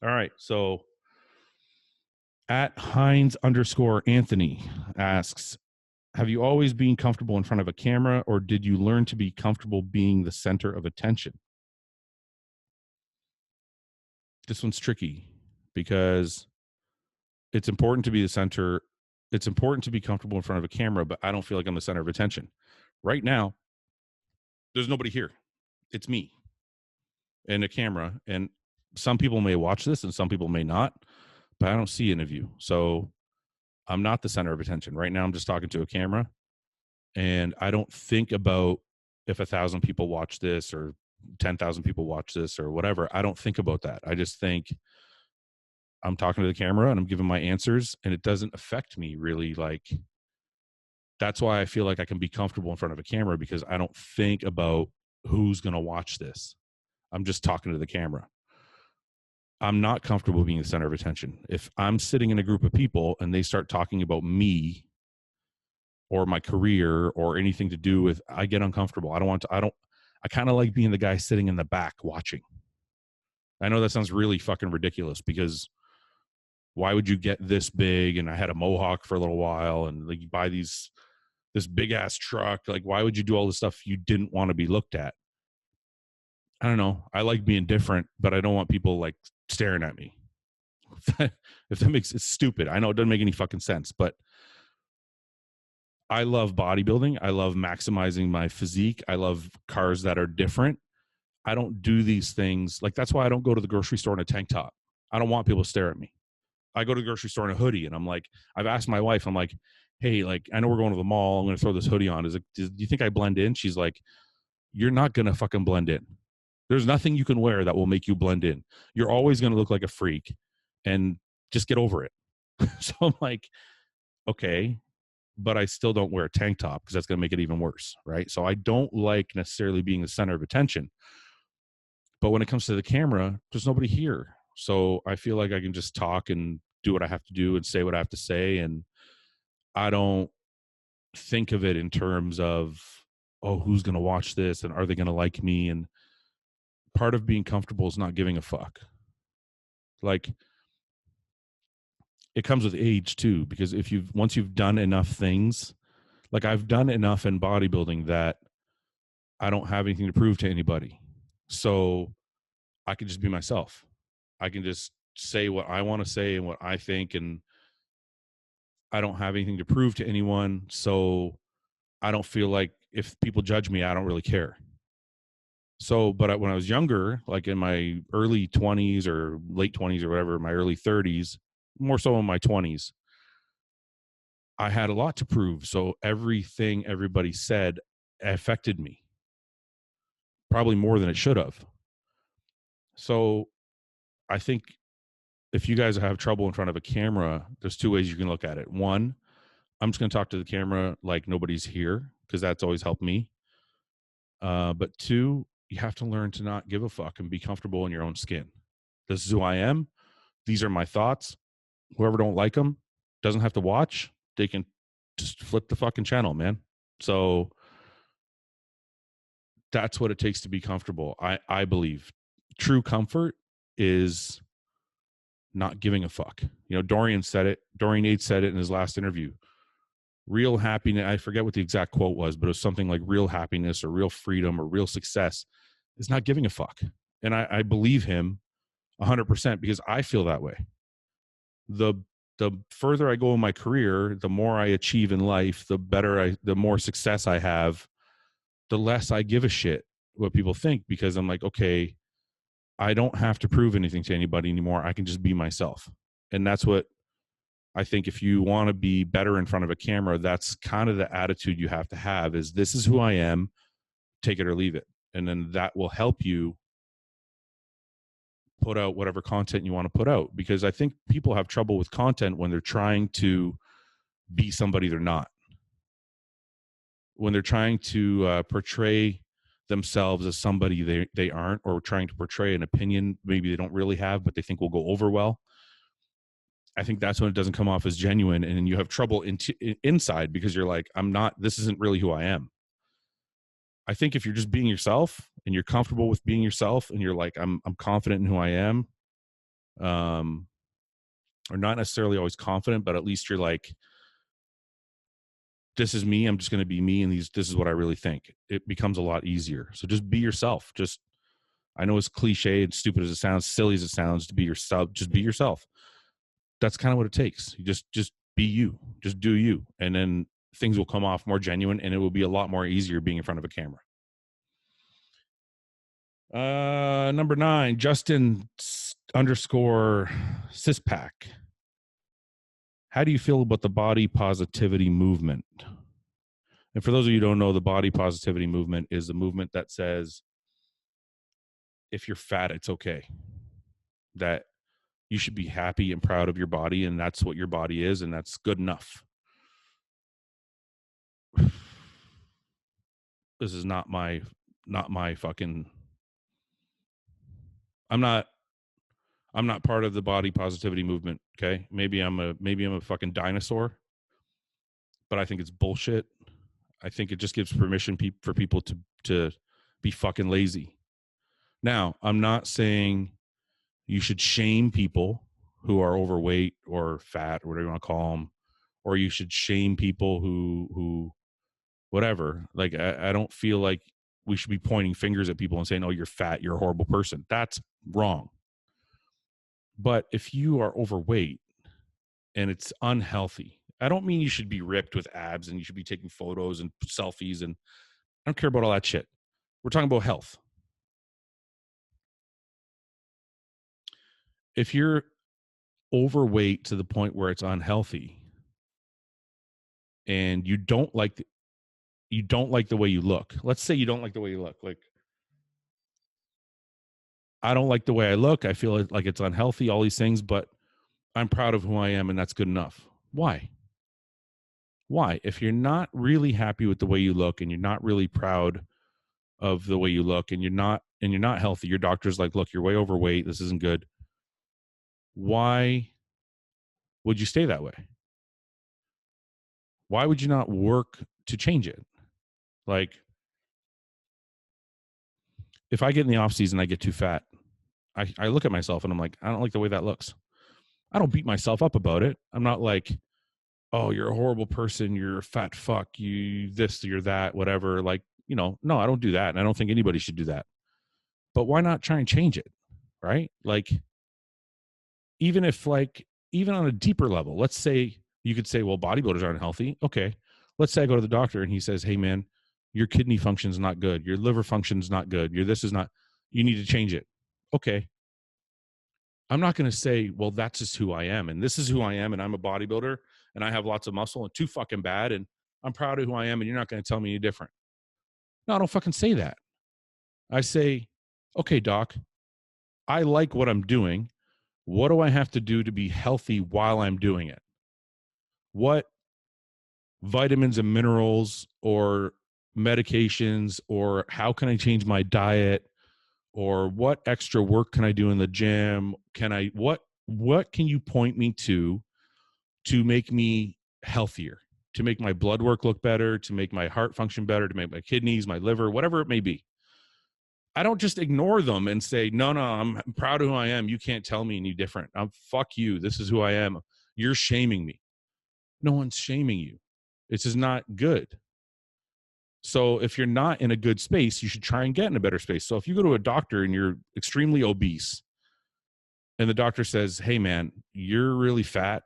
All right. So at Hines_Anthony asks, have you always been comfortable in front of a camera, or did you learn to be comfortable being the center of attention? This one's tricky because it's important to be the center. It's important to be comfortable in front of a camera, but I don't feel like I'm the center of attention. Right now, there's nobody here. It's me and a camera. And some people may watch this and some people may not, but I don't see any of you. So I'm not the center of attention. Right now, I'm just talking to a camera. And I don't think about if 1,000 people watch this or 10,000 people watch this or whatever. I don't think about that. I just think I'm talking to the camera and I'm giving my answers, and it doesn't affect me really. Like, that's why I feel like I can be comfortable in front of a camera, because I don't think about who's going to watch this. I'm just talking to the camera. I'm not comfortable being the center of attention. If I'm sitting in a group of people and they start talking about me or my career or anything to do with, I get uncomfortable. I kind of like being the guy sitting in the back watching. I know that sounds really fucking ridiculous, because why would you get this big? And I had a mohawk for a little while, and like, you buy this big ass truck. Like, why would you do all the stuff you didn't want to be looked at? I don't know. I like being different, but I don't want people like staring at me. If that makes it stupid. I know it doesn't make any fucking sense, but I love bodybuilding. I love maximizing my physique. I love cars that are different. I don't do these things. Like, that's why I don't go to the grocery store in a tank top. I don't want people to stare at me. I go to the grocery store in a hoodie, and I'm like, I've asked my wife, I'm like, hey, like, I know we're going to the mall. I'm going to throw this hoodie on. Do you think I blend in? She's like, you're not going to fucking blend in. There's nothing you can wear that will make you blend in. You're always going to look like a freak, and just get over it. So I'm like, okay, but I still don't wear a tank top because that's going to make it even worse, right? So I don't like necessarily being the center of attention. But when it comes to the camera, there's nobody here. So I feel like I can just talk and do what I have to do and say what I have to say. And I don't think of it in terms of, oh, who's going to watch this and are they going to like me? And part of being comfortable is not giving a fuck. Like, it comes with age too, because once you've done enough things, like I've done enough in bodybuilding that I don't have anything to prove to anybody. So I can just be myself. I can just say what I want to say and what I think, and I don't have anything to prove to anyone. So I don't feel like if people judge me, I don't really care. So, but when I was younger, like in my early 20s or late 20s or whatever, my early 30s, more so in my 20s, I had a lot to prove. So everything everybody said affected me, probably more than it should have. So I think if you guys have trouble in front of a camera, there's two ways you can look at it. One, I'm just going to talk to the camera like nobody's here, because that's always helped me. But two, you have to learn to not give a fuck and be comfortable in your own skin. This is who I am. These are my thoughts. Whoever don't like them doesn't have to watch. They can just flip the fucking channel, man. So that's what it takes to be comfortable. I believe true comfort is not giving a fuck. You know, Dorian Yates said it in his last interview. Real happiness, I forget what the exact quote was, but it was something like real happiness or real freedom or real success is not giving a fuck. And I believe him 100%, because I feel that way. The further I go in my career, the more I achieve in life, the more success I have, the less I give a shit what people think, because I'm like, okay, I don't have to prove anything to anybody anymore. I can just be myself. And that's what I think, if you want to be better in front of a camera, that's kind of the attitude you have to have, is this is who I am, take it or leave it. And then that will help you put out whatever content you want to put out. Because I think people have trouble with content when they're trying to be somebody they're not. When they're trying to portray themselves as somebody they aren't, or trying to portray an opinion maybe they don't really have, but they think will go over well. I think that's when it doesn't come off as genuine, and you have trouble inside, because you're like, this isn't really who I am. I think if you're just being yourself and you're comfortable with being yourself and you're like, I'm confident in who I am, or not necessarily always confident, but at least you're like, this is me. I'm just going to be me. And this is what I really think. It becomes a lot easier. So just be yourself. I know it's cliche and stupid as it sounds, silly as it sounds to be yourself. Just be yourself. That's kind of what it takes. You just be you, just do you. And then things will come off more genuine and it will be a lot more easier being in front of a camera. Number 9, Justin _ Sispack. How do you feel about the body positivity movement? And for those of you who don't know, the body positivity movement is the movement that says, if you're fat, it's okay. That you should be happy and proud of your body, and that's what your body is, and that's good enough. This is not my fucking. I'm not part of the body positivity movement. Okay, maybe I'm a fucking dinosaur, but I think it's bullshit. I think it just gives permission for people to be fucking lazy. Now, I'm not saying you should shame people who are overweight or fat or whatever you want to call them, or you should shame people who whatever. Like, I don't feel like we should be pointing fingers at people and saying, oh, you're fat, you're a horrible person. That's wrong. But if you are overweight and it's unhealthy, I don't mean you should be ripped with abs and you should be taking photos and selfies, and I don't care about all that shit. We're talking about health. If you're overweight to the point where it's unhealthy and you don't like the way you look. Let's say you don't like the way you look. Like, I don't like the way I look. I feel like it's unhealthy, all these things, but I'm proud of who I am and that's good enough. Why? Why? If you're not really happy with the way you look and you're not really proud of the way you look and you're not healthy, your doctor's like, look, you're way overweight. This isn't good. Why would you stay that way? Why would you not work to change it? Like, if I get in the off season, I get too fat. I look at myself and I'm like, I don't like the way that looks. I don't beat myself up about it. I'm not like, oh, you're a horrible person. You're a fat fuck. You this, you're that, whatever. Like, no, I don't do that. And I don't think anybody should do that. But why not try and change it? Right? Like, even on a deeper level, let's say you could say, well, bodybuilders aren't healthy. Okay. Let's say I go to the doctor and he says, hey man, your kidney function is not good. Your liver function is not good. You need to change it. Okay. I'm not going to say, well, that's just who I am. And this is who I am. And I'm a bodybuilder and I have lots of muscle and too fucking bad. And I'm proud of who I am. And you're not going to tell me any different. No, I don't fucking say that. I say, okay, doc, I like what I'm doing. What do I have to do to be healthy while I'm doing it? What vitamins and minerals or medications, or how can I change my diet, or what extra work can I do in the gym? What can you point me to make me healthier, to make my blood work look better, to make my heart function better, to make my kidneys, my liver, whatever it may be? I don't just ignore them and say, no, I'm proud of who I am. You can't tell me any different. Fuck you. This is who I am. You're shaming me. No one's shaming you. This is not good. So if you're not in a good space, you should try and get in a better space. So if you go to a doctor and you're extremely obese and the doctor says, hey man, you're really fat.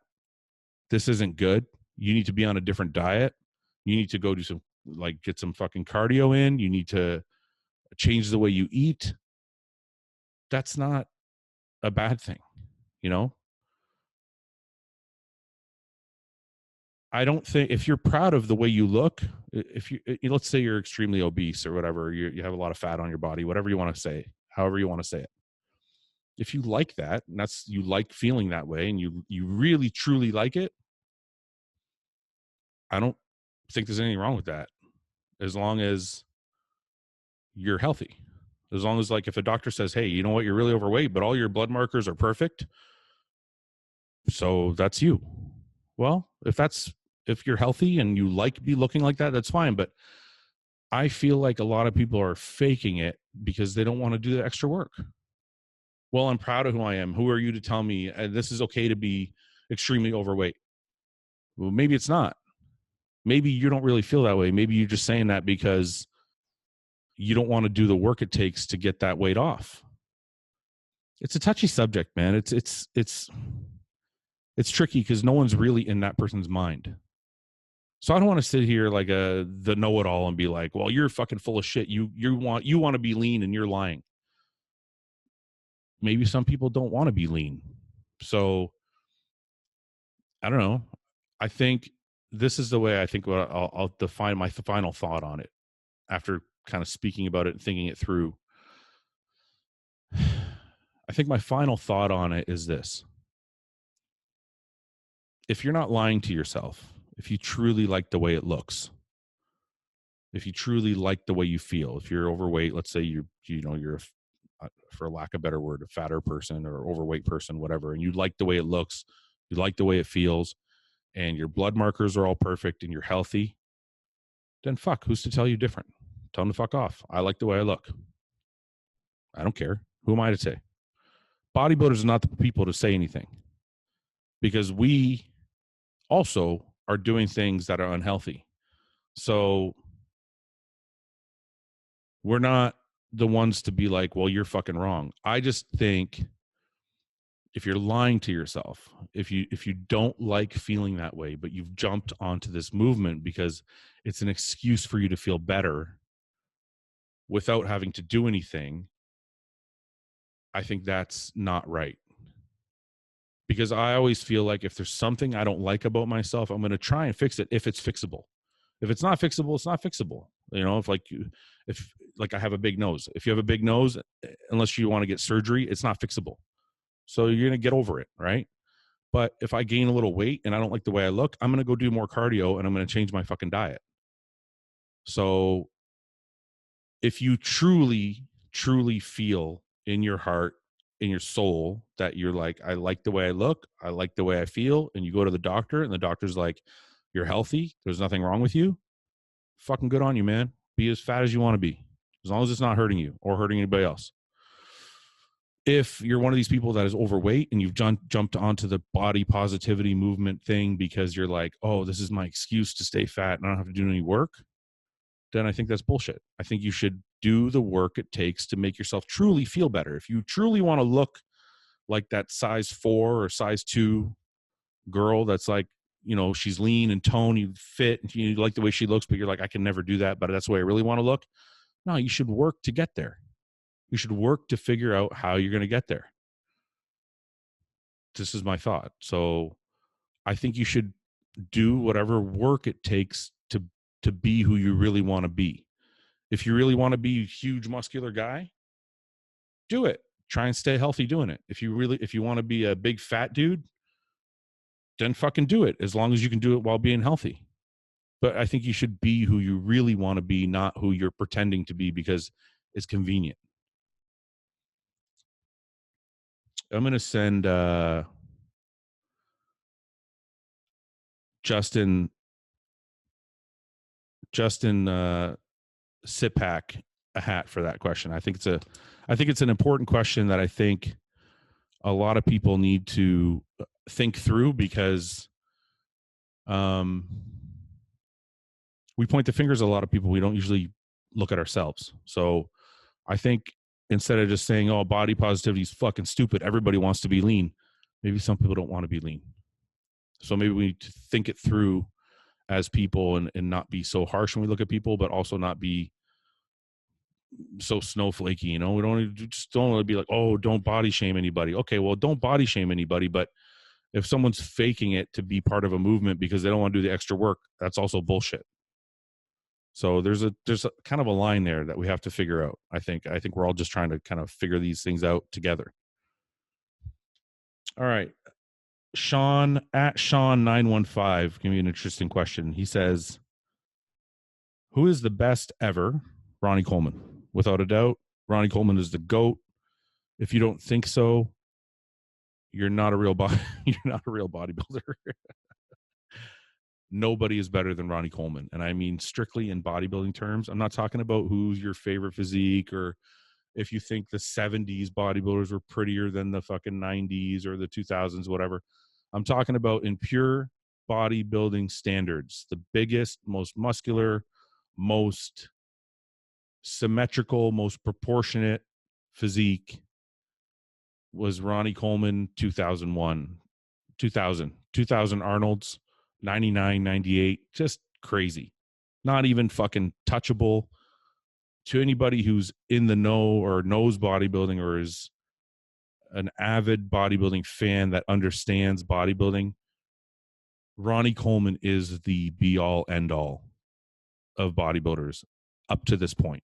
This isn't good. You need to be on a different diet. You need to go do get some fucking cardio in. You need to change the way you eat. That's not a bad thing, I don't think, if you're proud of the way you look, if let's say you're extremely obese or whatever, you have a lot of fat on your body, whatever you want to say, however you want to say it. If you like that, and you like feeling that way, and you really truly like it, I don't think there's anything wrong with that, as long as you're healthy. As long as, like, if a doctor says, hey, you know what, you're really overweight, but all your blood markers are perfect, so that's you. Well, if you're healthy and you like be looking like that, that's fine. But I feel like a lot of people are faking it because they don't want to do the extra work. Well, I'm proud of who I am. Who are you to tell me this is okay to be extremely overweight? Well, maybe it's not. Maybe you don't really feel that way. Maybe you're just saying that because you don't want to do the work it takes to get that weight off. It's a touchy subject, man. It's tricky because no one's really in that person's mind. So I don't want to sit here like the know-it-all and be like, well, you're fucking full of shit. You want to be lean and you're lying. Maybe some people don't want to be lean. So I don't know. I think this is the way I think I'll define my final thought on it after kind of speaking about it and thinking it through. I think my final thought on it is this. If you're not lying to yourself, if you truly like the way it looks, if you truly like the way you feel, if you're overweight, let's say you're for lack of a better word, a fatter person or overweight person, whatever, and you like the way it looks, you like the way it feels, and your blood markers are all perfect and you're healthy, then fuck, who's to tell you different? Tell them to fuck off. I like the way I look. I don't care. Who am I to say? Bodybuilders are not the people to say anything because we also are doing things that are unhealthy. So we're not the ones to be like, well, you're fucking wrong. I just think if you're lying to yourself, if you don't like feeling that way, but you've jumped onto this movement because it's an excuse for you to feel better without having to do anything, I think that's not right. Because I always feel like if there's something I don't like about myself, I'm going to try and fix it if it's fixable. If it's not fixable, it's not fixable. You know, if I have a big nose, if you have a big nose, unless you want to get surgery, it's not fixable. So you're going to get over it, right? But if I gain a little weight and I don't like the way I look, I'm going to go do more cardio and I'm going to change my fucking diet. So if you truly, truly feel in your heart, in your soul, that you're like, I like the way I look, I like the way I feel, and you go to the doctor and the doctor's like, you're healthy, there's nothing wrong with you, fucking good on you, man. Be as fat as you want to be, as long as it's not hurting you or hurting anybody else. If you're one of these people that is overweight and you've jumped onto the body positivity movement thing because you're like, oh, this is my excuse to stay fat and I don't have to do any work, then I think that's bullshit. I think you should do the work it takes to make yourself truly feel better. If you truly want to look like that size 4 or size 2 girl that's like, you know, she's lean and toned, you fit, and you like the way she looks, but you're like, I can never do that, but that's the way I really want to look. No, you should work to get there. You should work to figure out how you're going to get there. This is my thought. So I think you should do whatever work it takes to be who you really want to be. If you really want to be a huge muscular guy, do it. Try and stay healthy doing it. If you want to be a big fat dude, then fucking do it, as long as you can do it while being healthy. But I think you should be who you really want to be, not who you're pretending to be because it's convenient. I'm going to send Justin Sipak a hat for that question. I think it's an important question that I think a lot of people need to think through, because we point the fingers at a lot of people. We don't usually look at ourselves. So I think instead of just saying, oh, body positivity is fucking stupid, everybody wants to be lean, maybe some people don't want to be lean. So maybe we need to think it through as people and not be so harsh when we look at people, but also not be so snowflakey. You know, we don't want to be like, oh, don't body shame anybody. Okay, well, don't body shame anybody, but if someone's faking it to be part of a movement because they don't want to do the extra work, that's also bullshit. So there's a kind of a line there that we have to figure out. I think we're all just trying to kind of figure these things out together. All right. Sean at Sean915 give me an interesting question. He says, who is the best ever? Ronnie Coleman. Without a doubt, Ronnie Coleman is the GOAT. If you don't think so, you're not a real bodybuilder. Nobody is better than Ronnie Coleman. And I mean strictly in bodybuilding terms. I'm not talking about who's your favorite physique or if you think the 70s bodybuilders were prettier than the fucking 90s or the 2000s, whatever. I'm talking about in pure bodybuilding standards, the biggest, most muscular, most symmetrical, most proportionate physique was Ronnie Coleman. 2001, 2000 Arnold's, 99, 98, just crazy. Not even fucking touchable. To anybody who's in the know or knows bodybuilding or is an avid bodybuilding fan that understands bodybuilding, Ronnie Coleman is the be all end all of bodybuilders up to this point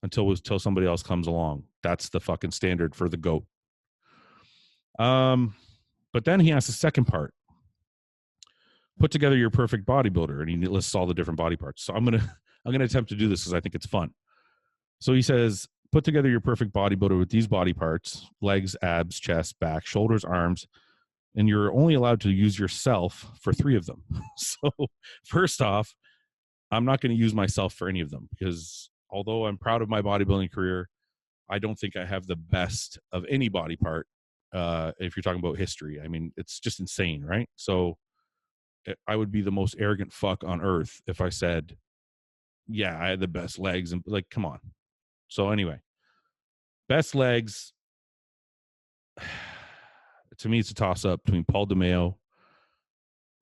until somebody else comes along. That's the fucking standard for the GOAT. But then he asks the second part. Put together your perfect bodybuilder, and he lists all the different body parts. So I'm gonna attempt to do this because I think it's fun. So he says, put together your perfect bodybuilder with these body parts: legs, abs, chest, back, shoulders, arms, and you're only allowed to use yourself for 3 of them. So first off, I'm not going to use myself for any of them because although I'm proud of my bodybuilding career, I don't think I have the best of any body part. If you're talking about history, I mean, it's just insane, right? So I would be the most arrogant fuck on earth if I said, yeah, I had the best legs, and like, come on. So anyway, best legs, to me, it's a toss-up between Paul DeMeo,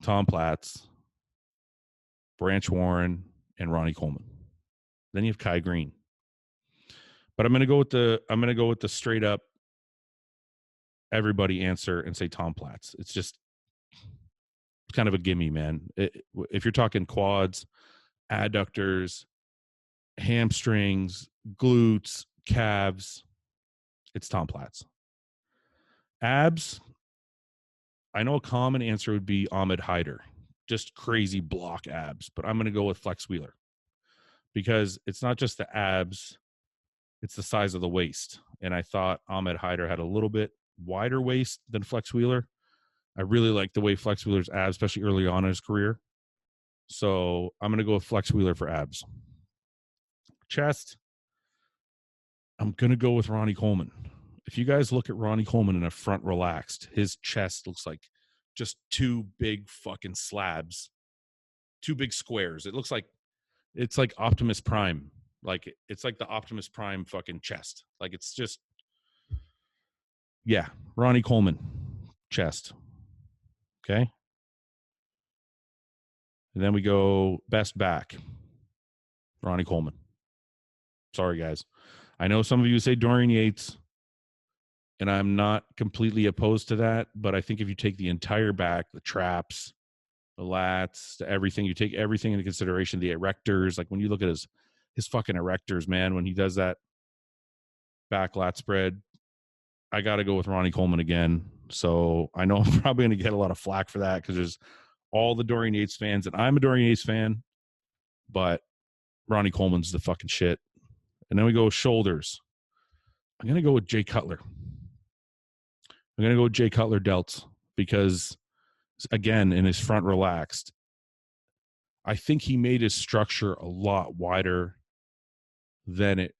Tom Platz, Branch Warren, and Ronnie Coleman. Then you have Kai Green. But I'm going to go with the straight up everybody answer and say Tom Platz. It's just kind of a gimme, man. If you're talking quads, adductors, hamstrings, glutes, calves, it's Tom Platz. Abs, I know a common answer would be Ahmed Hyder, just crazy block abs, but I'm going to go with Flex Wheeler because it's not just the abs, it's the size of the waist. And I thought Ahmed Hyder had a little bit wider waist than Flex Wheeler. I really like the way Flex Wheeler's abs, especially early on in his career. So I'm going to go with Flex Wheeler for abs. Chest, I'm going to go with Ronnie Coleman. If you guys look at Ronnie Coleman in a front relaxed, his chest looks like just 2 big fucking slabs, 2 big squares. It looks like it's like Optimus Prime. Like it's like the Optimus Prime fucking chest. Like it's just, yeah, Ronnie Coleman chest. Okay. And then we go best back, Ronnie Coleman. Sorry, guys. I know some of you say Dorian Yates, and I'm not completely opposed to that, but I think if you take the entire back, the traps, the lats, everything, you take everything into consideration, the erectors, like when you look at his fucking erectors, man, when he does that back lat spread, I got to go with Ronnie Coleman again. So I know I'm probably going to get a lot of flack for that because there's all the Dorian Yates fans, and I'm a Dorian Yates fan, but Ronnie Coleman's the fucking shit. And then we go with shoulders. I'm going to go with Jay Cutler. I'm going to go with Jay Cutler delts because, again, in his front relaxed, I think he made his structure a lot wider than it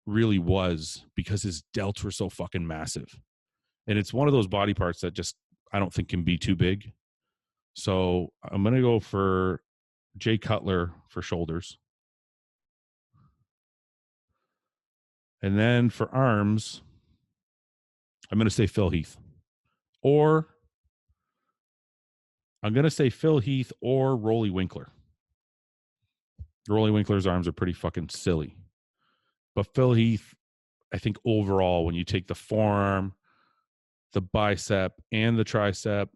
really was because his delts were so fucking massive. And it's one of those body parts that just I don't think can be too big. So I'm going to go for Jay Cutler for shoulders. And then for arms, I'm going to say Phil Heath. Or I'm going to say Phil Heath or Rolly Winkler. Rolly Winkler's arms are pretty fucking silly. But Phil Heath, I think overall, when you take the forearm, the bicep, and the tricep,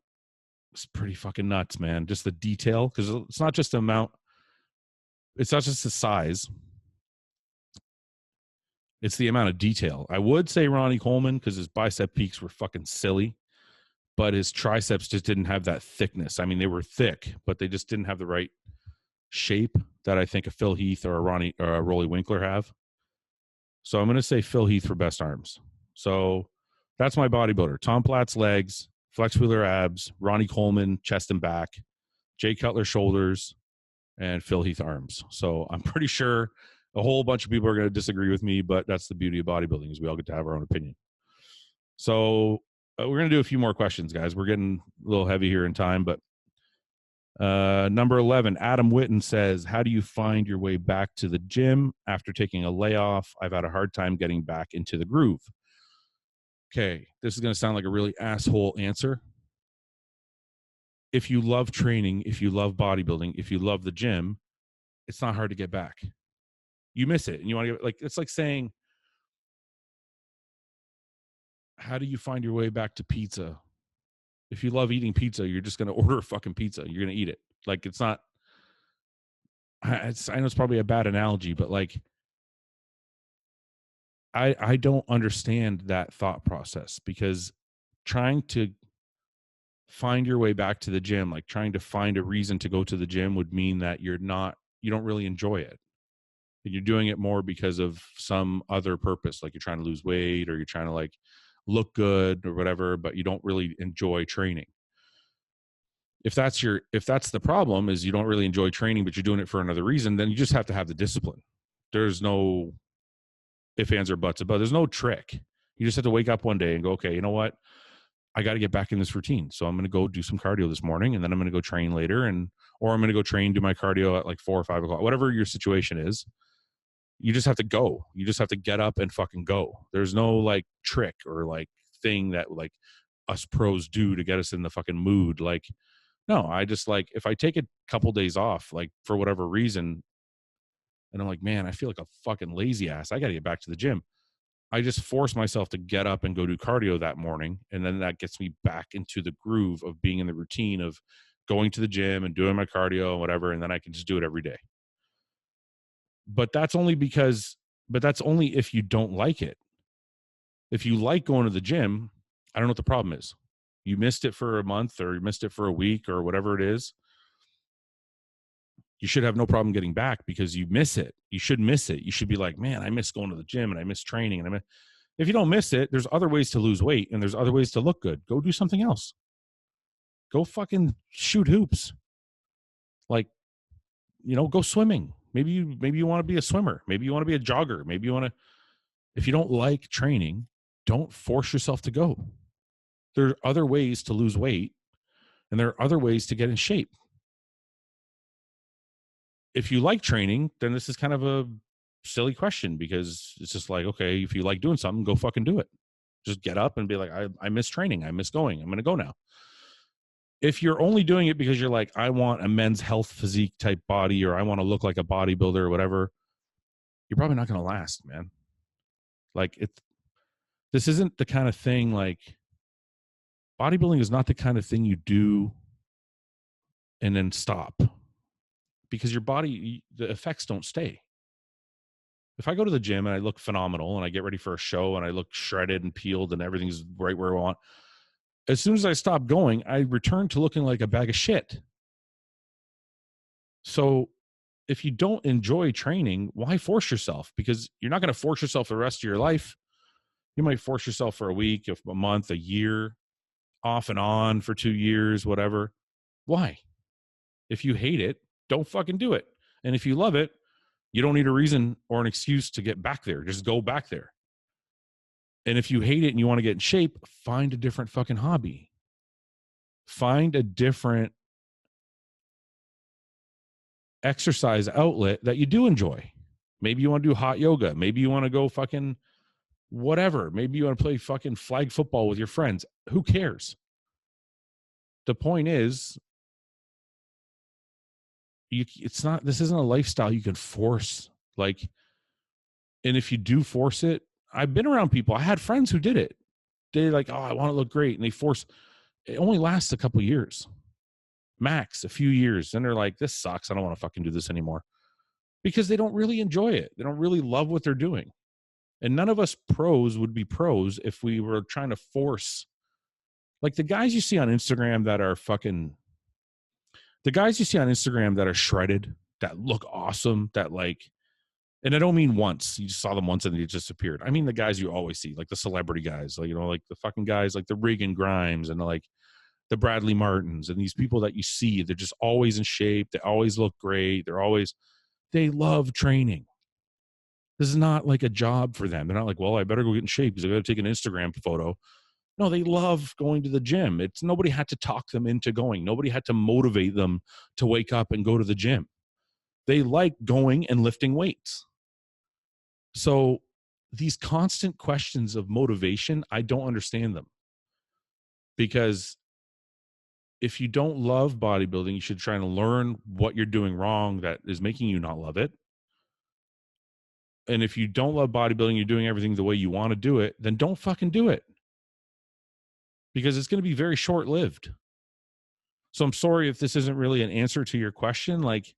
it's pretty fucking nuts, man. Just the detail, because it's not just the amount, it's not just the size. It's the amount of detail. I would say Ronnie Coleman because his bicep peaks were fucking silly, but his triceps just didn't have that thickness. I mean, they were thick, but they just didn't have the right shape that I think a Phil Heath or a Rolly Winkler have. So I'm going to say Phil Heath for best arms. So that's my bodybuilder. Tom Platz legs, Flex Wheeler abs, Ronnie Coleman chest and back, Jay Cutler shoulders, and Phil Heath arms. So I'm pretty sure A whole bunch of people are going to disagree with me, but that's the beauty of bodybuilding is we all get to have our own opinion. So we're going to do a few more questions, guys. We're getting a little heavy here in time, but number 11, Adam Witten says, how do you find your way back to the gym after taking a layoff? I've had a hard time getting back into the groove. Okay, this is going to sound like a really asshole answer. If you love training, if you love bodybuilding, if you love the gym, it's not hard to get back. You miss it and you want to get, like, it's like saying, how do you find your way back to pizza? If you love eating pizza, you're just going to order a fucking pizza. You're going to eat it. Like, it's not, I know it's probably a bad analogy, but like, I don't understand that thought process, because trying to find your way back to the gym, like trying to find a reason to go to the gym, would mean that you don't really enjoy it. And you're doing it more because of some other purpose, like you're trying to lose weight or you're trying to like look good or whatever, but you don't really enjoy training. If that's the problem, is you don't really enjoy training, but you're doing it for another reason, then you just have to have the discipline. There's no ifs, ands, or buts about it. There's no trick. You just have to wake up one day and go, okay, you know what? I got to get back in this routine. So I'm going to go do some cardio this morning, and then I'm going to go train later, or I'm going to go train, do my cardio at like 4 or 5 o'clock, whatever your situation is. You just have to go. You just have to get up and fucking go. There's no like trick or like thing that like us pros do to get us in the fucking mood. Like, no, I just like, if I take a couple days off, like for whatever reason, and I'm like, man, I feel like a fucking lazy ass, I got to get back to the gym. I just force myself to get up and go do cardio that morning. And then that gets me back into the groove of being in the routine of going to the gym and doing my cardio and whatever. And then I can just do it every day. But that's only if you don't like it. If you like going to the gym, I don't know what the problem is. You missed it for a month, or you missed it for a week, or whatever it is. You should have no problem getting back, because you miss it. You should miss it. You should be like, man, I miss going to the gym and I miss training. And if you don't miss it, there's other ways to lose weight and there's other ways to look good. Go do something else. Go fucking shoot hoops. Like, go swimming. Maybe you want to be a swimmer. Maybe you want to be a jogger. Maybe you want to, if you don't like training, don't force yourself to go. There are other ways to lose weight, and there are other ways to get in shape. If you like training, then this is kind of a silly question, because it's just like, okay, if you like doing something, go fucking do it. Just get up and be like, I miss training. I miss going. I'm going to go now. If you're only doing it because you're like, I want a men's health physique type body, or I want to look like a bodybuilder or whatever, you're probably not going to last, man. Like, this isn't the kind of thing, like, bodybuilding is not the kind of thing you do and then stop, because your body, the effects don't stay. If I go to the gym and I look phenomenal and I get ready for a show and I look shredded and peeled and everything's right where I want, as soon as I stop going, I return to looking like a bag of shit. So if you don't enjoy training, why force yourself? Because you're not going to force yourself the rest of your life. You might force yourself for a week, a month, a year, off and on for 2 years, whatever. Why? If you hate it, don't fucking do it. And if you love it, you don't need a reason or an excuse to get back there. Just go back there. And if you hate it and you want to get in shape, find a different fucking hobby. Find a different exercise outlet that you do enjoy. Maybe you want to do hot yoga. Maybe you want to go fucking whatever. Maybe you want to play fucking flag football with your friends. Who cares? The point is, this isn't a lifestyle you can force. Like, and if you do force it, I've been around people. I had friends who did it. They're like, oh, I want to look great. And they force, it only lasts a couple years, max a few years. Then they're like, this sucks. I don't want to fucking do this anymore, because they don't really enjoy it. They don't really love what they're doing. And none of us pros would be pros if we were trying to force, like the guys you see on Instagram that are shredded, that look awesome, that like, and I don't mean once, you just saw them once and they just disappeared. I mean the guys you always see, like the celebrity guys, like, like the fucking guys like the Regan Grimes and like the Bradley Martins, and these people that you see, they're just always in shape. They always look great. They love training. This is not like a job for them. They're not like, well, I better go get in shape because I got to take an Instagram photo. No, they love going to the gym. It's nobody had to talk them into going. Nobody had to motivate them to wake up and go to the gym. They like going and lifting weights. So these constant questions of motivation, I don't understand them. Because if you don't love bodybuilding, you should try and learn what you're doing wrong that is making you not love it. And if you don't love bodybuilding, you're doing everything the way you want to do it, then don't fucking do it. Because it's going to be very short-lived. So I'm sorry if this isn't really an answer to your question. Like,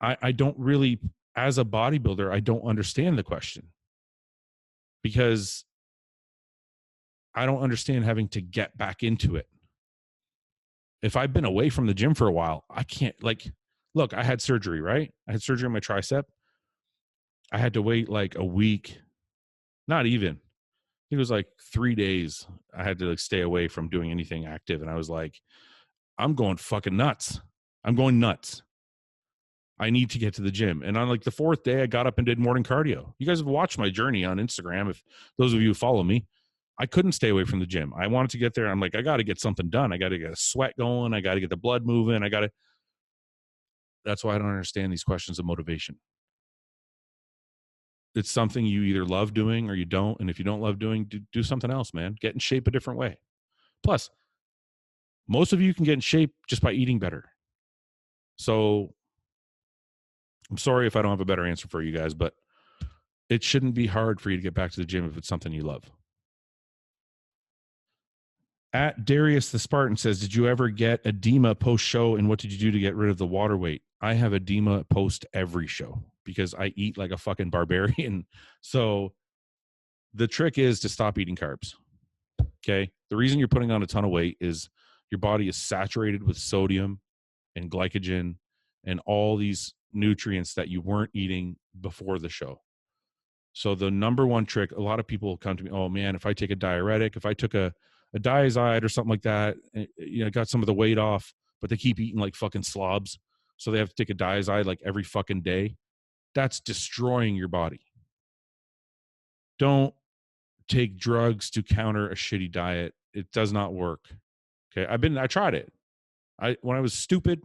I don't really, as a bodybuilder, I don't understand the question. Because I don't understand having to get back into it. If I've been away from the gym for a while, I can't, like, look, I had surgery, right? I had surgery on my tricep. I had to wait like a week, not even. It was like 3 days. I had to like stay away from doing anything active. And I was like, I'm going fucking nuts. I'm going nuts. I need to get to the gym. And on like the 4th day, I got up and did morning cardio. You guys have watched my journey on Instagram. If those of you who follow me, I couldn't stay away from the gym. I wanted to get there. I'm like, I got to get something done. I got to get a sweat going. I got to get the blood moving. That's why I don't understand these questions of motivation. It's something you either love doing or you don't. And if you don't love doing, do something else, man. Get in shape a different way. Plus, most of you can get in shape just by eating better. So I'm sorry if I don't have a better answer for you guys, but it shouldn't be hard for you to get back to the gym if it's something you love. At Darius the Spartan says, did you ever get edema post-show, and what did you do to get rid of the water weight? I have edema post every show because I eat like a fucking barbarian. So the trick is to stop eating carbs. Okay? The reason you're putting on a ton of weight is your body is saturated with sodium and glycogen and all these nutrients that you weren't eating before the show. So the number one trick, a lot of people come to me, oh man, if I take a diuretic, if I took a Diazide or something like that, got some of the weight off, but they keep eating like fucking slobs. So they have to take a Diazide like every fucking day. That's destroying your body. Don't take drugs to counter a shitty diet. It does not work. Okay. I tried it. When I was stupid,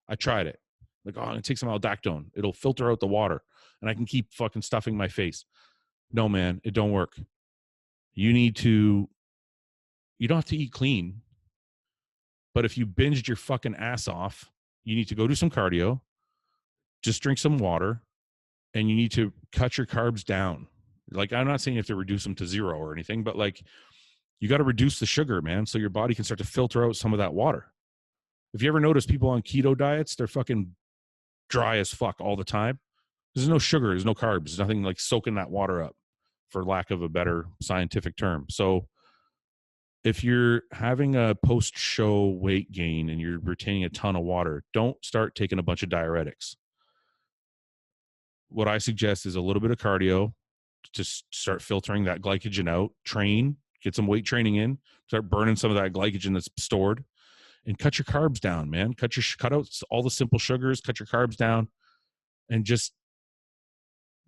I tried it. Like, oh, I'm gonna take some aldactone. It'll filter out the water and I can keep fucking stuffing my face. No, man, it don't work. You don't have to eat clean, but if you binged your fucking ass off, you need to go do some cardio, just drink some water, and you need to cut your carbs down. Like, I'm not saying you have to reduce them to 0 or anything, but like, you got to reduce the sugar, man, so your body can start to filter out some of that water. If you ever notice people on keto diets, they're fucking dry as fuck all the time. There's no sugar, there's no carbs, there's nothing like soaking that water up, for lack of a better scientific term. So if you're having a post-show weight gain and you're retaining a ton of water, don't start taking a bunch of diuretics. What I suggest is a little bit of cardio to start filtering that glycogen out, train, get some weight training in, start burning some of that glycogen that's stored, and cut your carbs down, man. Cut out all the simple sugars, cut your carbs down, and just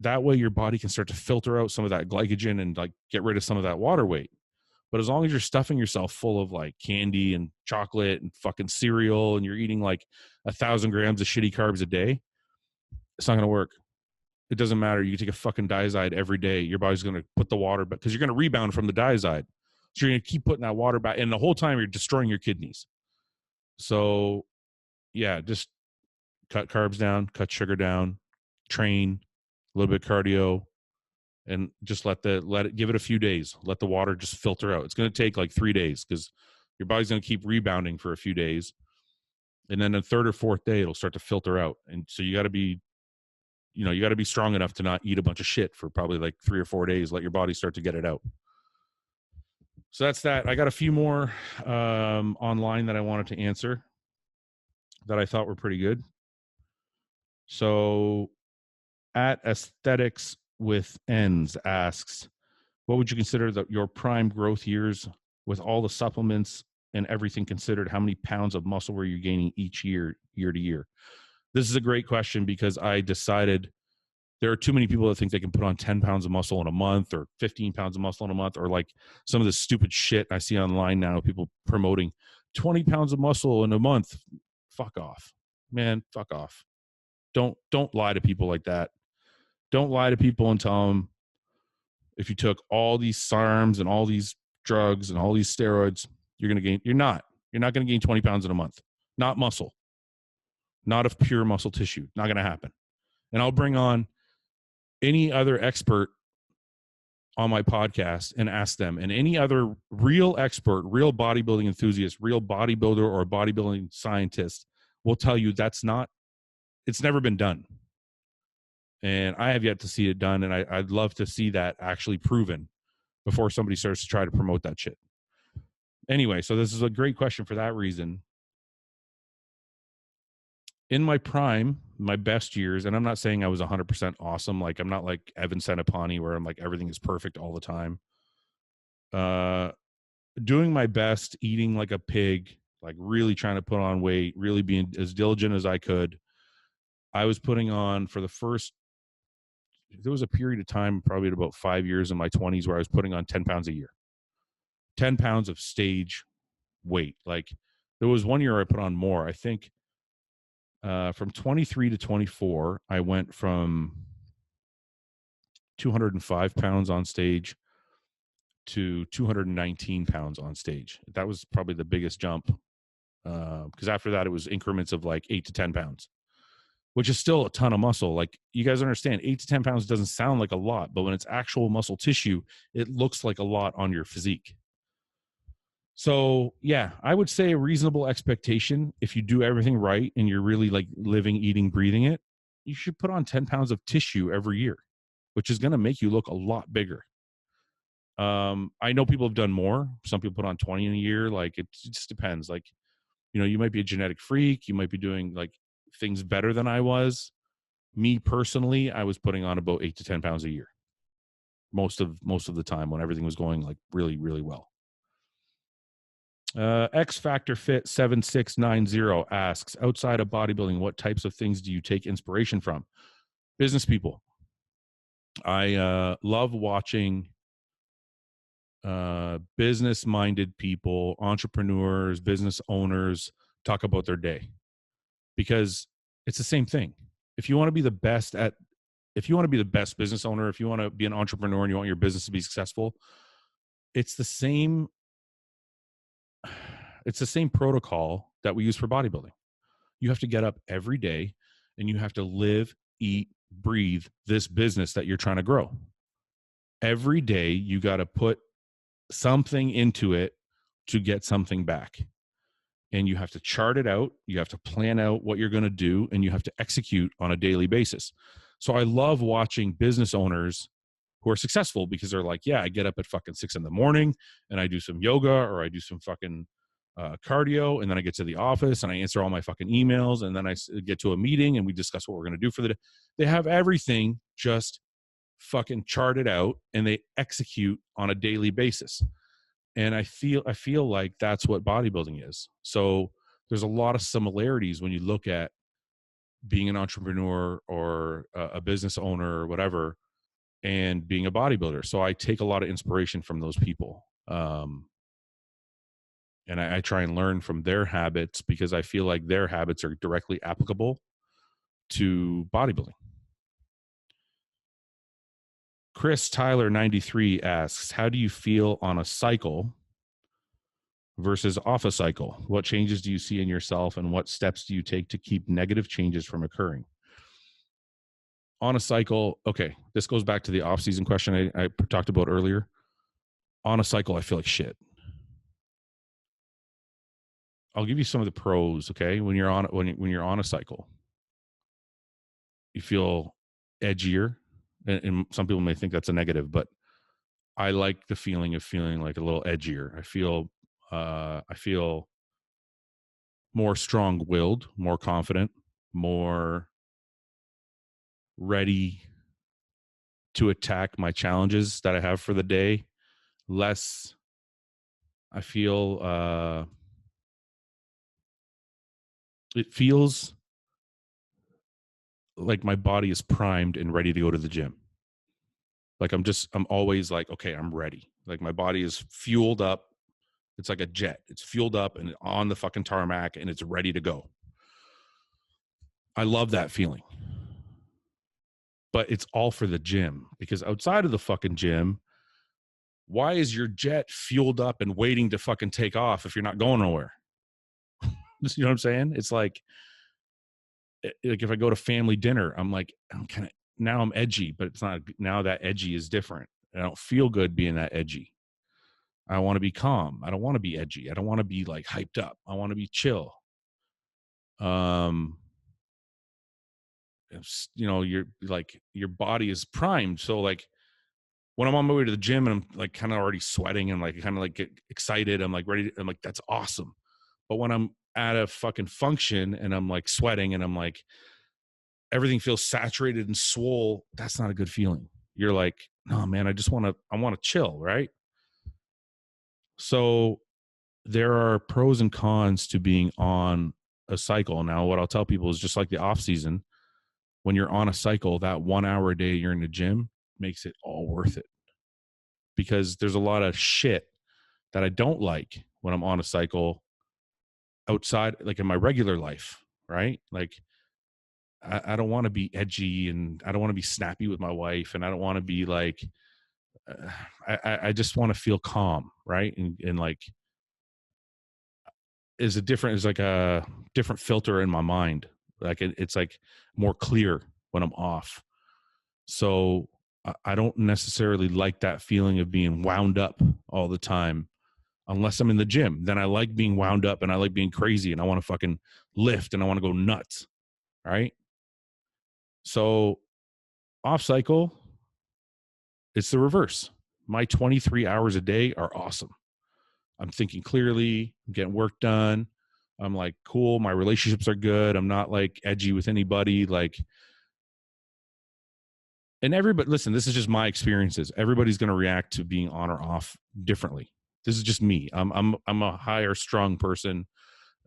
that way your body can start to filter out some of that glycogen and like get rid of some of that water weight. But as long as you're stuffing yourself full of like candy and chocolate and fucking cereal and you're eating like 1,000 grams of shitty carbs a day, it's not going to work. It doesn't matter. You can take a fucking Diazide every day. Your body's going to put the water back because you're going to rebound from the Diazide. So you're going to keep putting that water back. And the whole time you're destroying your kidneys. So yeah, just cut carbs down, cut sugar down, train, a little bit of cardio, and just give it a few days. Let the water just filter out. It's going to take like 3 days because your body's going to keep rebounding for a few days. And then the 3rd or 4th day, it'll start to filter out. And so you got to be strong enough to not eat a bunch of shit for probably like 3 or 4 days. Let your body start to get it out. So that's that. I got a few more online that I wanted to answer that I thought were pretty good. So at Aesthetics with Ends asks, what would you consider your prime growth years with all the supplements and everything considered? How many pounds of muscle were you gaining each year to year? This is a great question because I decided There are too many people that think they can put on 10 pounds of muscle in a month or 15 pounds of muscle in a month, or like some of the stupid shit I see online now, people promoting 20 pounds of muscle in a month. Fuck off, man. Fuck off. Don't lie to people like that. Don't lie to people and tell them if you took all these SARMs and all these drugs and all these steroids, you're going to gain. You're not going to gain 20 pounds in a month. Not muscle. Not of pure muscle tissue. Not going to happen. And I'll bring on any other expert on my podcast and ask them, and any other real expert, real bodybuilding enthusiast, real bodybuilder or bodybuilding scientist will tell you it's never been done. And I have yet to see it done. And I'd love to see that actually proven before somebody starts to try to promote that shit. Anyway, so this is a great question for that reason. In my prime, my best years, and I'm not saying I was 100% awesome. Like, I'm not like Evan Senapani where I'm like, everything is perfect all the time. Doing my best, eating like a pig, like really trying to put on weight, really being as diligent as I could. I was putting on for the first, there was a period of time, probably at about 5 years in my 20s, where I was putting on 10 pounds a year, 10 pounds of stage weight. Like, there was 1 year I put on more. I think from 23 to 24, I went from 205 pounds on stage to 219 pounds on stage. That was probably the biggest jump, because after that, it was increments of like 8 to 10 pounds, which is still a ton of muscle. Like, you guys understand, 8 to 10 pounds doesn't sound like a lot, but when it's actual muscle tissue, it looks like a lot on your physique. So yeah, I would say a reasonable expectation, if you do everything right and you're really like living, eating, breathing it, you should put on 10 pounds of tissue every year, which is going to make you look a lot bigger. I know people have done more. Some people put on 20 in a year. Like, it just depends. Like, you might be a genetic freak. You might be doing like things better than I was. Me personally, I was putting on about 8 to 10 pounds a year. Most of the time when everything was going like really, really well. X Factor Fit 7690 asks, outside of bodybuilding, what types of things do you take inspiration from? Business people. I love watching business-minded people, entrepreneurs, business owners talk about their day, because it's the same thing. If you want to be the best business owner, if you want to be an entrepreneur and you want your business to be successful, it's the same protocol that we use for bodybuilding. You have to get up every day and you have to live, eat, breathe this business that you're trying to grow. Every day you got to put something into it to get something back. And you have to chart it out. You have to plan out what you're going to do, and you have to execute on a daily basis. So I love watching business owners who are successful, because they're like, yeah, I get up at fucking 6 a.m. and I do some yoga, or I do some fucking cardio, and then I get to the office and I answer all my fucking emails, and then I get to a meeting and we discuss what we're going to do for the day. They have everything just fucking charted out, and they execute on a daily basis. And I feel like that's what bodybuilding is. So there's a lot of similarities when you look at being an entrepreneur or a business owner or whatever, and being a bodybuilder. So I take a lot of inspiration from those people. And I try and learn from their habits, because I feel like their habits are directly applicable to bodybuilding. Chris Tyler 93 asks, how do you feel on a cycle versus off a cycle? What changes do you see in yourself, and what steps do you take to keep negative changes from occurring? On a cycle, okay, this goes back to the off-season question I talked about earlier. On a cycle, I feel like shit. I'll give you some of the pros, okay? When you're on a cycle, you feel edgier, and some people may think that's a negative, but I like the feeling of feeling like a little edgier. I feel more strong-willed, more confident, more ready to attack my challenges that I have for the day. Less, I feel, it feels like my body is primed and ready to go to the gym. Like I'm always like, okay, I'm ready. Like my body is fueled up. It's like a jet. It's fueled up and on the fucking tarmac and it's ready to go. I love that feeling. But it's all for the gym, because outside of the fucking gym, why is your jet fueled up and waiting to fucking take off if you're not going nowhere? You know what I'm saying? It's like if I go to family dinner, I'm like, I'm kind of, now I'm edgy, but it's not, now that edgy is different. I don't feel good being that edgy. I want to be calm. I don't want to be edgy. I don't want to be like hyped up. I want to be chill. You know, you're like, your body is primed. So like when I'm on my way to the gym and I'm like kind of already sweating and like kind of like get excited, I'm like ready. I'm like, that's awesome. But when I'm at a fucking function and I'm like sweating and I'm like, everything feels saturated and swole, that's not a good feeling. You're like, no, man, I want to chill, right? So there are pros and cons to being on a cycle. Now, what I'll tell people is just like the off season, when you're on a cycle, that 1 hour a day you're in the gym makes it all worth it, because there's a lot of shit that I don't like when I'm on a cycle outside, like in my regular life, right? Like I don't want to be edgy and I don't want to be snappy with my wife, and I don't want to be like, I just want to feel calm, right? And like is like a different filter in my mind. Like it's like more clear when I'm off. So I don't necessarily like that feeling of being wound up all the time unless I'm in the gym. Then I like being wound up and I like being crazy and I want to fucking lift and I want to go nuts. Right. So off cycle, it's the reverse. My 23 hours a day are awesome. I'm thinking clearly, I'm getting work done. I'm like, cool. My relationships are good. I'm not like edgy with anybody. Like, and everybody, listen, this is just my experiences. Everybody's going to react to being on or off differently. This is just me. I'm a higher strung person.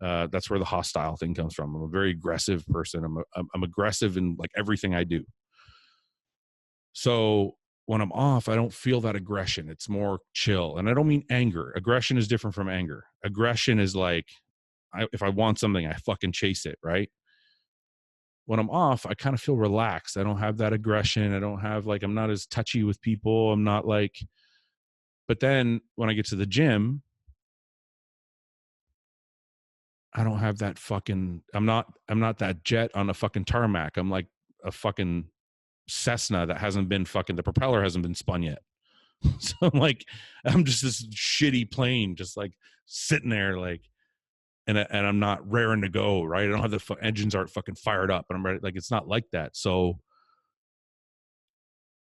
That's where the hostile thing comes from. I'm a very aggressive person. I'm aggressive in like everything I do. So when I'm off, I don't feel that aggression. It's more chill. And I don't mean anger. Aggression is different from anger. Aggression is like, if I want something, I fucking chase it, right? When I'm off, I kind of feel relaxed. I don't have that aggression. I don't have like, I'm not as touchy with people. I'm not like, but then when I get to the gym, I don't have that fucking, I'm not that jet on a fucking tarmac. I'm like a fucking Cessna that hasn't been fucking, the propeller hasn't been spun yet. So I'm like, I'm just this shitty plane, just like sitting there, like, and I'm not raring to go, right? I don't have the engines aren't fucking fired up, and I'm ready. Like, it's not like that. So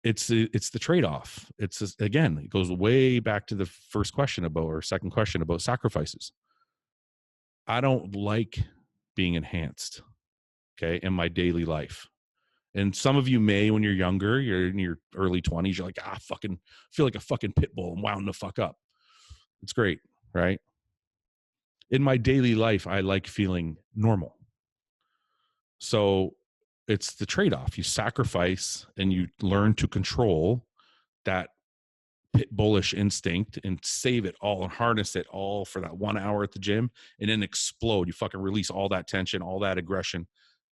it's the trade-off. It's just, again, it goes way back to the first question about, or second question about sacrifices. I don't like being enhanced, okay, in my daily life. And some of you may, when you're younger, you're in your early 20s, you're like, fucking feel like a fucking pit bull. I'm wound the fuck up. It's great, right? In my daily life, I like feeling normal. So it's the trade-off. You sacrifice and you learn to control that pit bullish instinct and save it all and harness it all for that 1 hour at the gym, and then explode. You fucking release all that tension, all that aggression,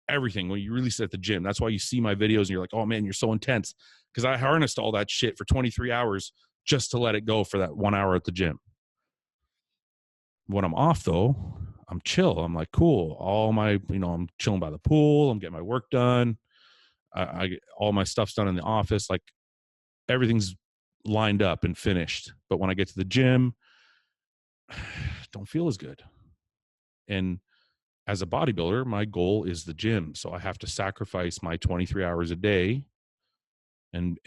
everything when you release it at the gym. That's why you see my videos and you're like, oh man, you're so intense, because I harnessed all that shit for 23 hours just to let it go for that 1 hour at the gym. When I'm off though, I'm chill. I'm like, cool. All my, I'm chilling by the pool. I'm getting my work done. I all my stuff's done in the office. Like everything's lined up and finished. But when I get to the gym, don't feel as good. And as a bodybuilder, my goal is the gym. So I have to sacrifice my 23 hours a day. And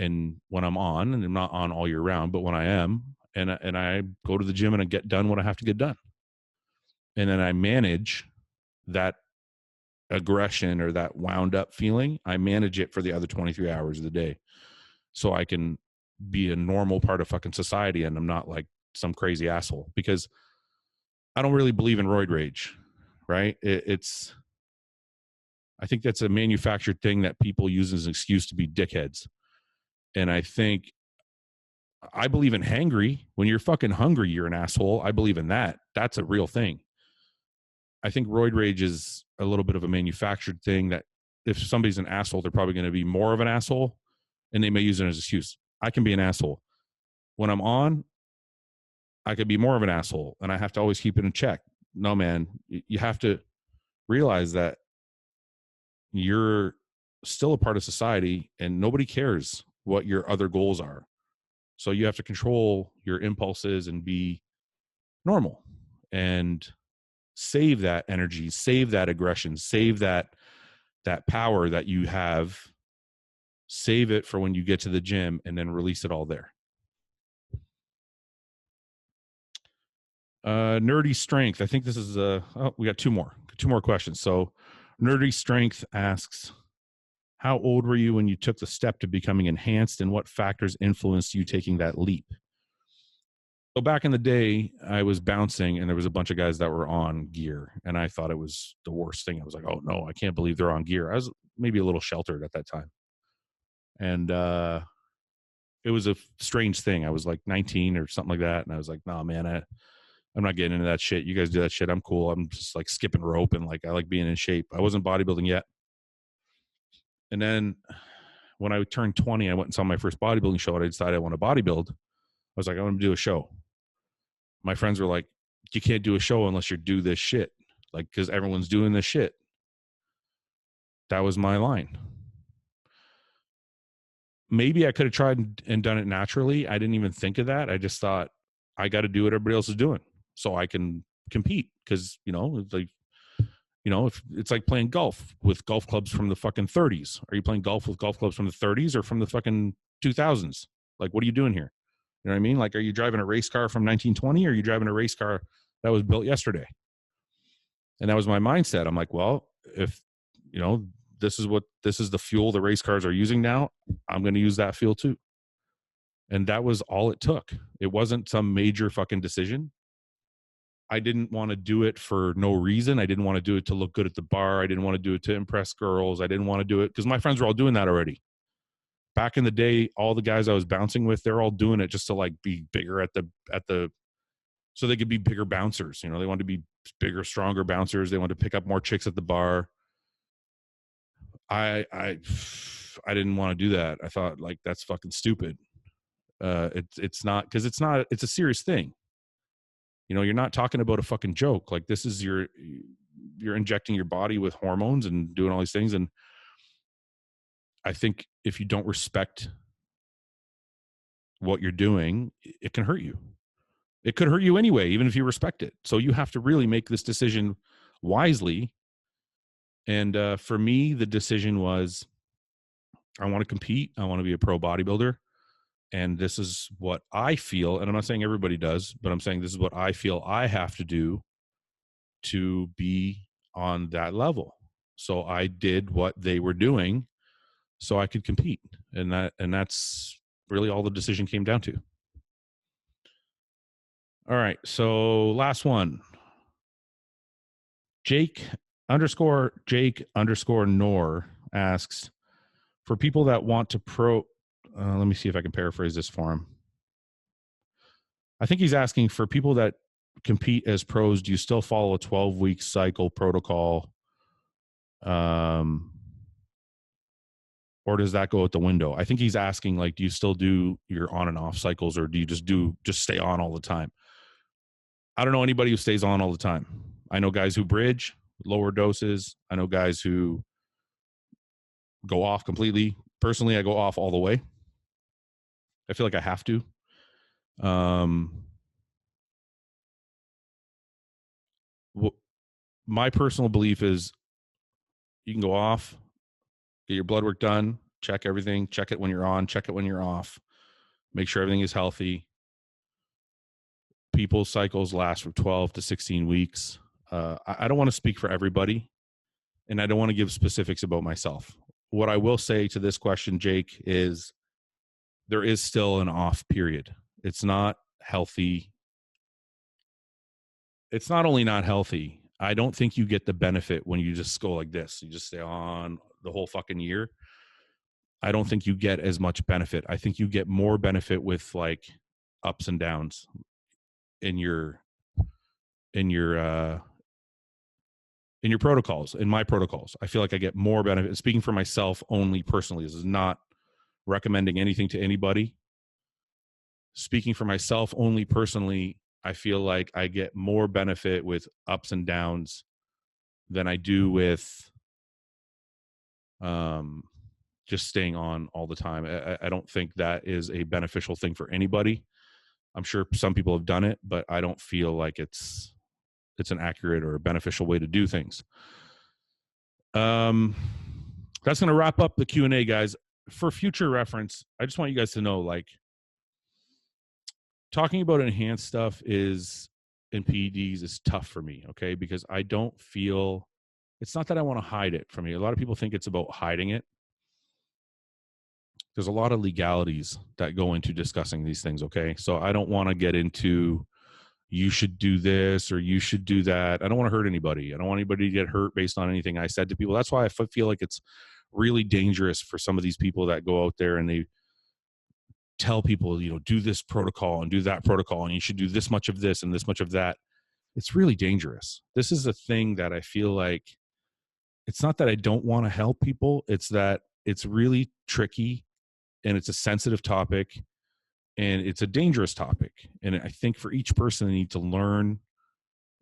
when I'm on, and I'm not on all year round, but when I am, and I go to the gym and I get done what I have to get done. And then I manage that aggression or that wound up feeling. I manage it for the other 23 hours of the day, so I can be a normal part of fucking society. And I'm not like some crazy asshole, because I don't really believe in roid rage, right? I think that's a manufactured thing that people use as an excuse to be dickheads. And I believe in hangry. When you're fucking hungry, you're an asshole. I believe in that. That's a real thing. I think roid rage is a little bit of a manufactured thing that if somebody's an asshole, they're probably going to be more of an asshole, and they may use it as an excuse. I can be an asshole. When I'm on, I could be more of an asshole, and I have to always keep it in check. No, man, you have to realize that you're still a part of society, and nobody cares what your other goals are. So you have to control your impulses and be normal and save that energy, save that aggression, save that power that you have, save it for when you get to the gym, and then release it all there. Nerdy Strength. I think this is we got two more questions. So Nerdy Strength asks, how old were you when you took the step to becoming enhanced, and what factors influenced you taking that leap? So back in the day, I was bouncing, and there was a bunch of guys that were on gear, and I thought it was the worst thing. I was like, oh no, I can't believe they're on gear. I was maybe a little sheltered at that time. And it was a strange thing. I was like 19 or something like that. And I was like, nah, man, I'm not getting into that shit. You guys do that shit. I'm cool. I'm just like skipping rope, and like I like being in shape. I wasn't bodybuilding yet. And then when I turned 20, I went and saw my first bodybuilding show, and I decided I want to bodybuild. I was like, I want to do a show. My friends were like, you can't do a show unless you do this shit. Like, because everyone's doing this shit. That was my line. Maybe I could have tried and done it naturally. I didn't even think of that. I just thought I got to do what everybody else is doing so I can compete. Because, if it's like playing golf with golf clubs from the fucking 30s. Are you playing golf with golf clubs from the 30s or from the fucking 2000s? Like, what are you doing here? You know what I mean? Like, are you driving a race car from 1920, or are you driving a race car that was built yesterday? And that was my mindset. I'm like, well, if, this is the fuel the race cars are using now, I'm going to use that fuel too. And that was all it took. It wasn't some major fucking decision. I didn't want to do it for no reason. I didn't want to do it to look good at the bar. I didn't want to do it to impress girls. I didn't want to do it because my friends were all doing that already. Back in the day, all the guys I was bouncing with, they're all doing it just to like be bigger at the so they could be bigger bouncers. They wanted to be bigger, stronger bouncers. They wanted to pick up more chicks at the bar. I didn't want to do that. I thought, like, that's fucking stupid. It's not, because it's a serious thing. You're not talking about a fucking joke. Like, this is you're injecting your body with hormones and doing all these things. And I think if you don't respect what you're doing, it can hurt you. It could hurt you anyway, even if you respect it. So you have to really make this decision wisely. And for me, the decision was, I want to compete. I want to be a pro bodybuilder. And this is what I feel. And I'm not saying everybody does, but I'm saying this is what I feel I have to do to be on that level. So I did what they were doing so I could compete. And that's really all the decision came down to. All right. So last one. Jake_Nor asks, for people that want to let me see if I can paraphrase this for him. I think he's asking, for people that compete as pros, do you still follow a 12-week cycle protocol? Or does that go out the window? I think he's asking, like, do you still do your on and off cycles, or do you just stay on all the time? I don't know anybody who stays on all the time. I know guys who bridge lower doses. I know guys who go off completely. Personally, I go off all the way. I feel like I have to. My personal belief is you can go off, get your blood work done, check everything, check it when you're on, check it when you're off, make sure everything is healthy. People's cycles last from 12 to 16 weeks. I don't want to speak for everybody, and I don't want to give specifics about myself. What I will say to this question, Jake, is there is still an off period. It's not healthy. It's not only not healthy. I don't think you get the benefit when you just go like this. You just stay on the whole fucking year. I don't think you get as much benefit. I think you get more benefit with like ups and downs in your in your uh in your protocols, in my protocols. I feel like I get more benefit. Speaking for myself only personally, this is not recommending anything to anybody. Speaking for myself only personally, I feel like I get more benefit with ups and downs than I do with just staying on all the time. I don't think that is a beneficial thing for anybody. I'm sure some people have done it, but I don't feel like it's an accurate or a beneficial way to do things. That's going to wrap up the Q&A, guys. For future reference, I just want you guys to know, like, talking about enhanced stuff is in PEDs is tough for me, okay? Because I don't feel, it's not that I want to hide it from you. A lot of people think it's about hiding it. There's a lot of legalities that go into discussing these things, okay? So I don't want to get into you should do this or you should do that. I don't want to hurt anybody. I don't want anybody to get hurt based on anything I said to people. That's why I feel like it's really dangerous for some of these people that go out there and they tell people, you know, do this protocol and do that protocol and you should do this much of this and this much of that. It's really dangerous. This is a thing that I feel like, it's not that I don't want to help people. It's that it's really tricky and it's a sensitive topic and it's a dangerous topic. And I think for each person, they need to learn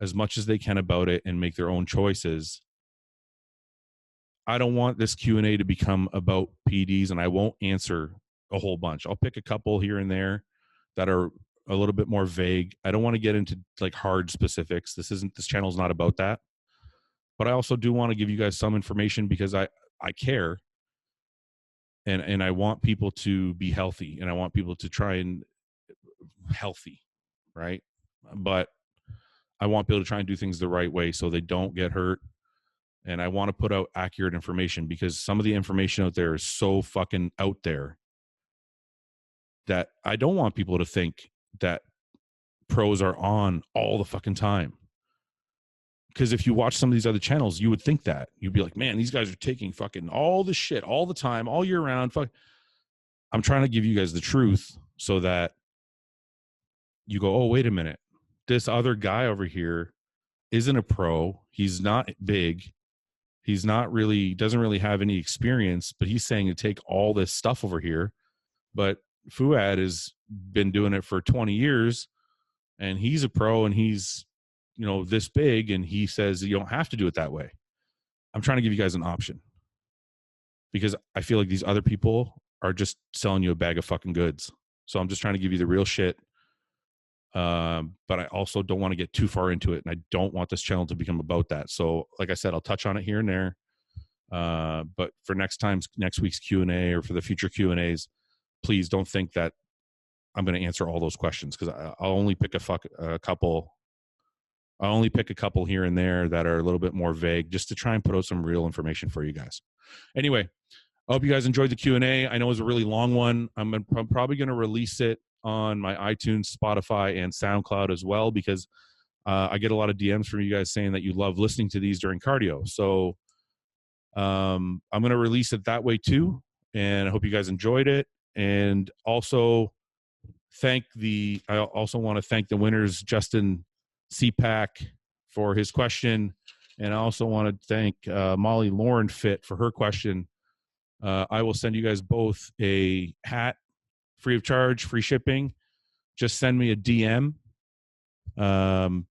as much as they can about it and make their own choices. I don't want this Q&A to become about PEDs, and I won't answer a whole bunch. I'll pick a couple here and there that are a little bit more vague. I don't want to get into like hard specifics. This channel's not about that. But I also do want to give you guys some information because I care. And I want people to be healthy and I want people to try and healthy, right? But I want people to try and do things the right way so they don't get hurt. And I want to put out accurate information because some of the information out there is so fucking out there that I don't want people to think that pros are on all the fucking time. Because if you watch some of these other channels, you would think that. You'd be like, man, these guys are taking fucking all the shit all the time, all year round. Fuck. I'm trying to give you guys the truth so that you go, oh, wait a minute. This other guy over here isn't a pro. He's not big. He's not really, doesn't really have any experience, but he's saying to take all this stuff over here. But Fouad has been doing it for 20 years and he's a pro and he's, you know, this big, and he says you don't have to do it that way. I'm trying to give you guys an option because I feel like these other people are just selling you a bag of fucking goods. So I'm just trying to give you the real shit. But I also don't want to get too far into it, and I don't want this channel to become about that. So like I said, I'll touch on it here and there. But for next week's Q&A or for the future Q&As, please don't think that I'm going to answer all those questions because I'll only pick a couple. I'll only pick a couple here and there that are a little bit more vague just to try and put out some real information for you guys. Anyway, I hope you guys enjoyed the Q&A. I know it was a really long one. I'm probably going to release it on my iTunes, Spotify, and SoundCloud as well because I get a lot of DMs from you guys saying that you love listening to these during cardio. So I'm going to release it that way too. And I hope you guys enjoyed it. And also I also want to thank the winners, Justin CPAC, for his question. And I also want to thank Molly Lauren Fit for her question. I will send you guys both a hat free of charge, free shipping. Just send me a DM.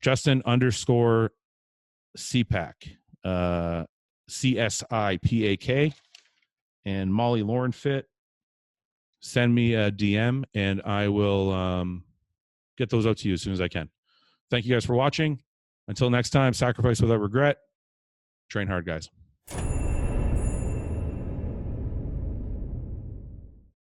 Justin _ CPAC, CSIPAK, and Molly Lauren Fit. Send me a DM and I will get those out to you as soon as I can. Thank you guys for watching. Until next time, sacrifice without regret. Train hard, guys.